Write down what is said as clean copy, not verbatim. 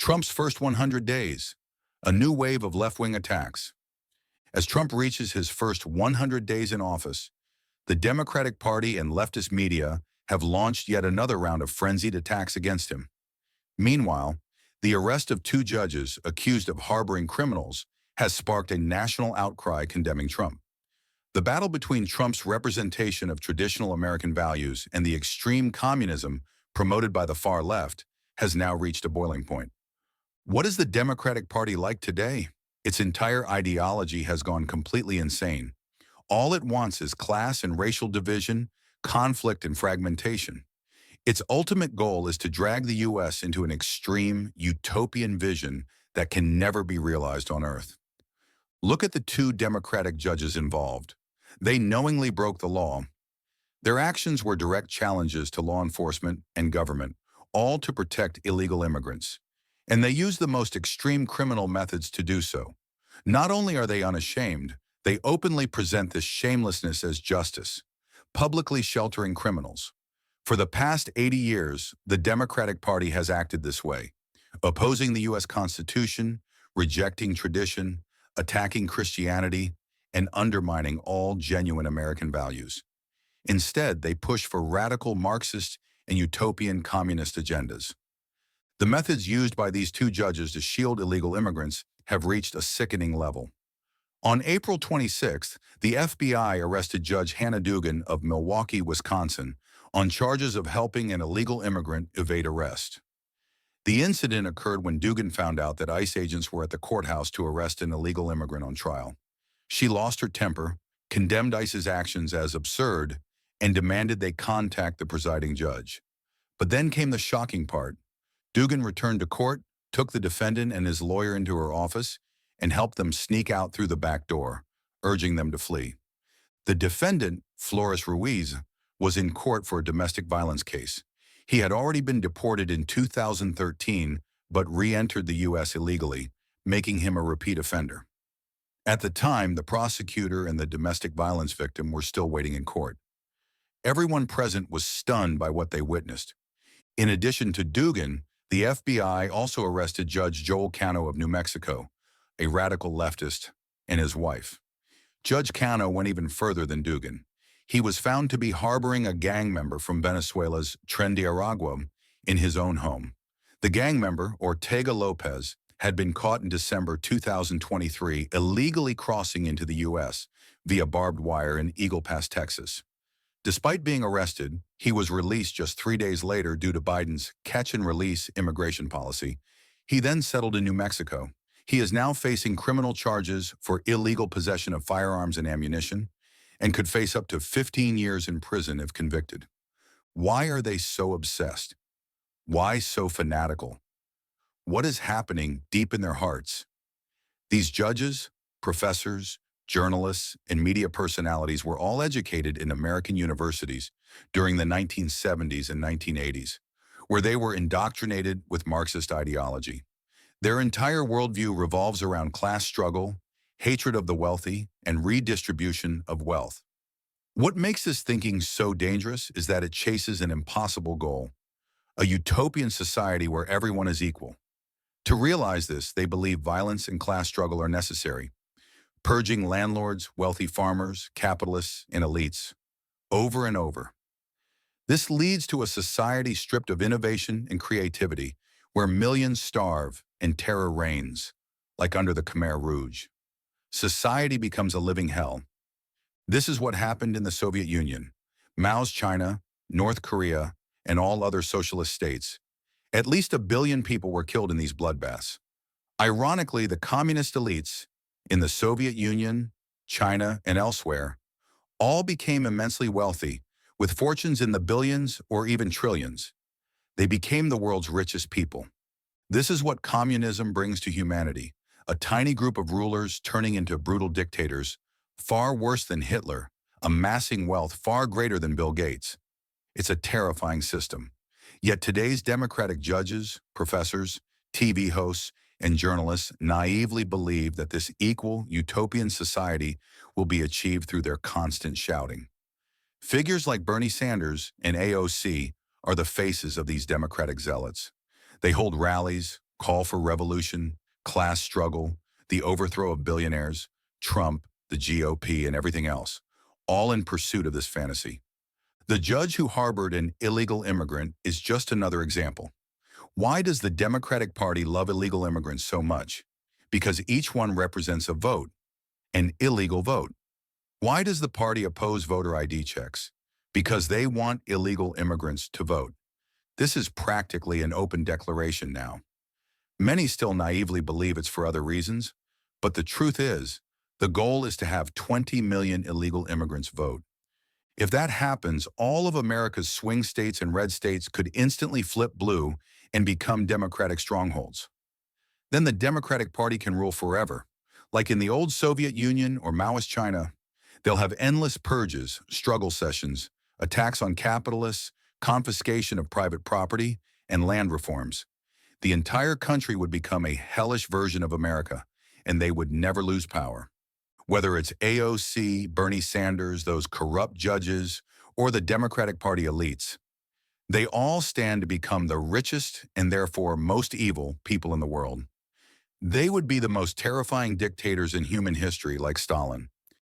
Trump's first 100 days, a new wave of left-wing attacks. As Trump reaches his first 100 days in office, the Democratic Party and leftist media have launched yet another round of frenzied attacks against him. Meanwhile, the arrest of two judges accused of harboring criminals has sparked a national outcry condemning Trump. The battle between Trump's representation of traditional American values and the extreme communism promoted by the far left has now reached a boiling point. What is the Democratic Party like today? Its entire ideology has gone completely insane. All it wants is class and racial division, conflict and fragmentation. Its ultimate goal is to drag the U.S. into an extreme, utopian vision that can never be realized on Earth. Look at the two Democratic judges involved. They knowingly broke the law. Their actions were direct challenges to law enforcement and government, all to protect illegal immigrants. And they used the most extreme criminal methods to do so. Not only are they unashamed, they openly present this shamelessness as justice, publicly sheltering criminals. For the past 80 years, the Democratic Party has acted this way, opposing the U.S. Constitution, rejecting tradition, attacking Christianity, and undermining all genuine American values. Instead, they push for radical Marxist and utopian communist agendas. The methods used by these two judges to shield illegal immigrants have reached a sickening level. On April 26th, the FBI arrested Judge Hannah Dugan of Milwaukee, Wisconsin, on charges of helping an illegal immigrant evade arrest. The incident occurred when Dugan found out that ICE agents were at the courthouse to arrest an illegal immigrant on trial. She lost her temper, condemned ICE's actions as absurd, and demanded they contact the presiding judge. But then came the shocking part. Dugan returned to court, took the defendant and his lawyer into her office, and helped them sneak out through the back door, urging them to flee. The defendant, Flores Ruiz, was in court for a domestic violence case. He had already been deported in 2013, but re-entered the U.S. illegally, making him a repeat offender. At the time, the prosecutor and the domestic violence victim were still waiting in court. Everyone present was stunned by what they witnessed. In addition to Dugan, the FBI also arrested Judge Joel Cano of New Mexico, a radical leftist, and his wife. Judge Cano went even further than Dugan. He was found to be harboring a gang member from Venezuela's Tren de Aragua in his own home. The gang member, Ortega Lopez, had been caught in December 2023 illegally crossing into the U.S. via barbed wire in Eagle Pass, Texas. Despite being arrested, he was released just 3 days later due to Biden's catch-and-release immigration policy. He then settled in New Mexico. He is now facing criminal charges for illegal possession of firearms and ammunition and could face up to 15 years in prison if convicted. Why are they so obsessed? Why so fanatical? What is happening deep in their hearts? These judges, professors, journalists, and media personalities were all educated in American universities during the 1970s and 1980s, where they were indoctrinated with Marxist ideology. Their entire worldview revolves around class struggle, hatred of the wealthy, and redistribution of wealth. What makes this thinking so dangerous is that it chases an impossible goal, a utopian society where everyone is equal. To realize this, they believe violence and class struggle are necessary, purging landlords, wealthy farmers, capitalists, and elites, over and over. This leads to a society stripped of innovation and creativity, where millions starve and terror reigns, like under the Khmer Rouge. Society becomes a living hell. This is what happened in the Soviet Union, Mao's China, North Korea, and all other socialist states. At least 1 billion people were killed in these bloodbaths. Ironically, the communist elites in the Soviet Union, China, and elsewhere all became immensely wealthy, with fortunes in the billions or even trillions. They became the world's richest people. This is what communism brings to humanity, a tiny group of rulers turning into brutal dictators, far worse than Hitler, amassing wealth far greater than Bill Gates. It's a terrifying system. Yet today's Democratic judges, professors, TV hosts, and journalists naively believe that this equal, utopian society will be achieved through their constant shouting. Figures like Bernie Sanders and AOC are the faces of these Democratic zealots. They hold rallies, call for revolution, class struggle, the overthrow of billionaires, Trump, the GOP, and everything else, all in pursuit of this fantasy. The judge who harbored an illegal immigrant is just another example. Why does the Democratic Party love illegal immigrants so much? Because each one represents a vote, an illegal vote. Why does the party oppose voter ID checks? Because they want illegal immigrants to vote. This is practically an open declaration now. Many still naively believe it's for other reasons, but the truth is, the goal is to have 20 million illegal immigrants vote. If that happens, all of America's swing states and red states could instantly flip blue and become Democratic strongholds. Then the Democratic Party can rule forever. Like in the old Soviet Union or Maoist China, they'll have endless purges, struggle sessions, attacks on capitalists, confiscation of private property, and land reforms. The entire country would become a hellish version of America, and they would never lose power. Whether it's AOC, Bernie Sanders, those corrupt judges, or the Democratic Party elites, they all stand to become the richest and therefore most evil people in the world. They would be the most terrifying dictators in human history, like Stalin.